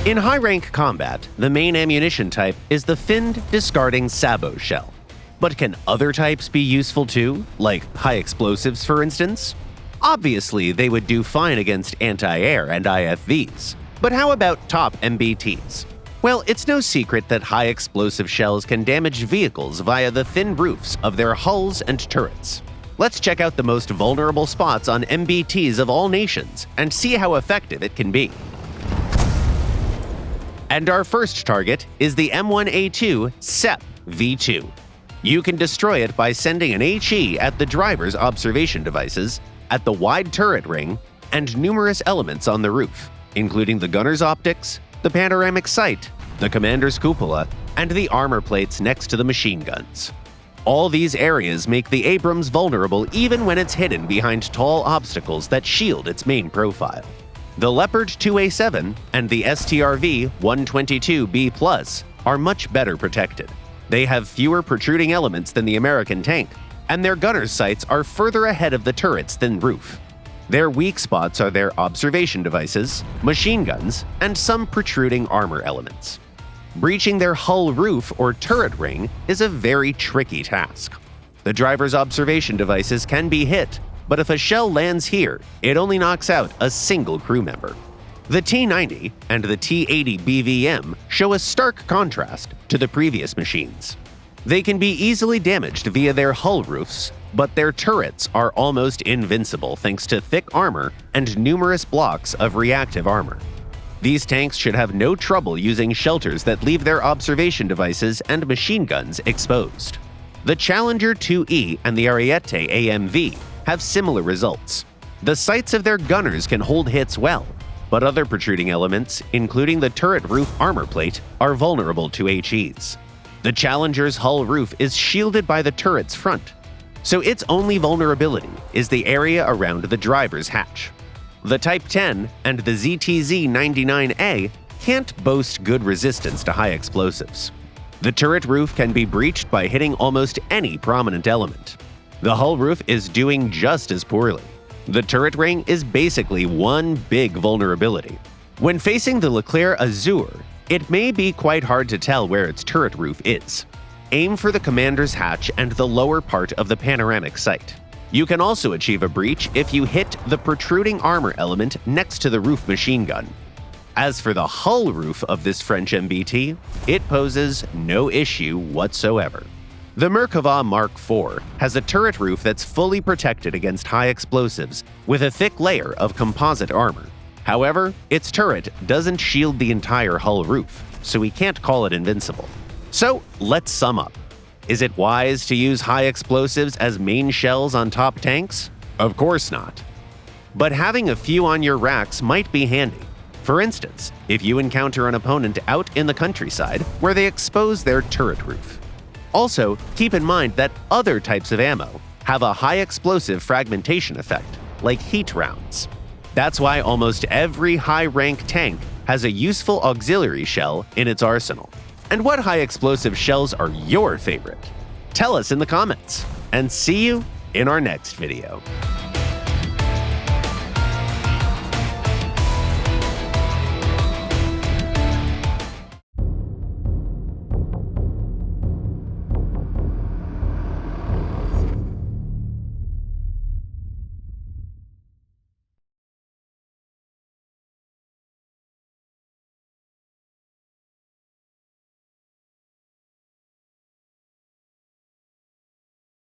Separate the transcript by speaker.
Speaker 1: In high-rank combat, the main ammunition type is the finned discarding sabot shell. But can other types be useful too, like high explosives for instance? Obviously, they would do fine against anti-air and IFVs. But how about top MBTs? Well, it's no secret that high explosive shells can damage vehicles via the thin roofs of their hulls and turrets. Let's check out the most vulnerable spots on MBTs of all nations and see how effective it can be. And our first target is the M1A2 SEP V2. You can destroy it by sending an HE at the driver's observation devices, at the wide turret ring, and numerous elements on the roof, including the gunner's optics, the panoramic sight, the commander's cupola, and the armor plates next to the machine guns. All these areas make the Abrams vulnerable even when it's hidden behind tall obstacles that shield its main profile. The Leopard 2A7 and the STRV-122B+ are much better protected. They have fewer protruding elements than the American tank, and their gunner's sights are further ahead of the turret's thin roof. Their weak spots are their observation devices, machine guns, and some protruding armor elements. Breaching their hull roof or turret ring is a very tricky task. The driver's observation devices can be hit, but if a shell lands here, it only knocks out a single crew member. The T-90 and the T-80 BVM show a stark contrast to the previous machines. They can be easily damaged via their hull roofs, but their turrets are almost invincible thanks to thick armor and numerous blocks of reactive armor. These tanks should have no trouble using shelters that leave their observation devices and machine guns exposed. The Challenger 2E and the Ariete AMV have similar results. The sights of their gunners can hold hits well, but other protruding elements, including the turret roof armor plate, are vulnerable to HEs. The Challenger's hull roof is shielded by the turret's front, so its only vulnerability is the area around the driver's hatch. The Type 10 and the ZTZ-99A can't boast good resistance to high explosives. The turret roof can be breached by hitting almost any prominent element. The hull roof is doing just as poorly. The turret ring is basically one big vulnerability. When facing the Leclerc Azur, it may be quite hard to tell where its turret roof is. Aim for the commander's hatch and the lower part of the panoramic sight. You can also achieve a breach if you hit the protruding armor element next to the roof machine gun. As for the hull roof of this French MBT, it poses no issue whatsoever. The Merkava Mark IV has a turret roof that's fully protected against high explosives with a thick layer of composite armor. However, its turret doesn't shield the entire hull roof, so we can't call it invincible. So let's sum up. Is it wise to use high explosives as main shells on top tanks? Of course not. But having a few on your racks might be handy. For instance, if you encounter an opponent out in the countryside where they expose their turret roof. Also, keep in mind that other types of ammo have a high explosive fragmentation effect, like heat rounds. That's why almost every high-rank tank has a useful auxiliary shell in its arsenal. And what high explosive shells are your favorite? Tell us in the comments, and see you in our next video.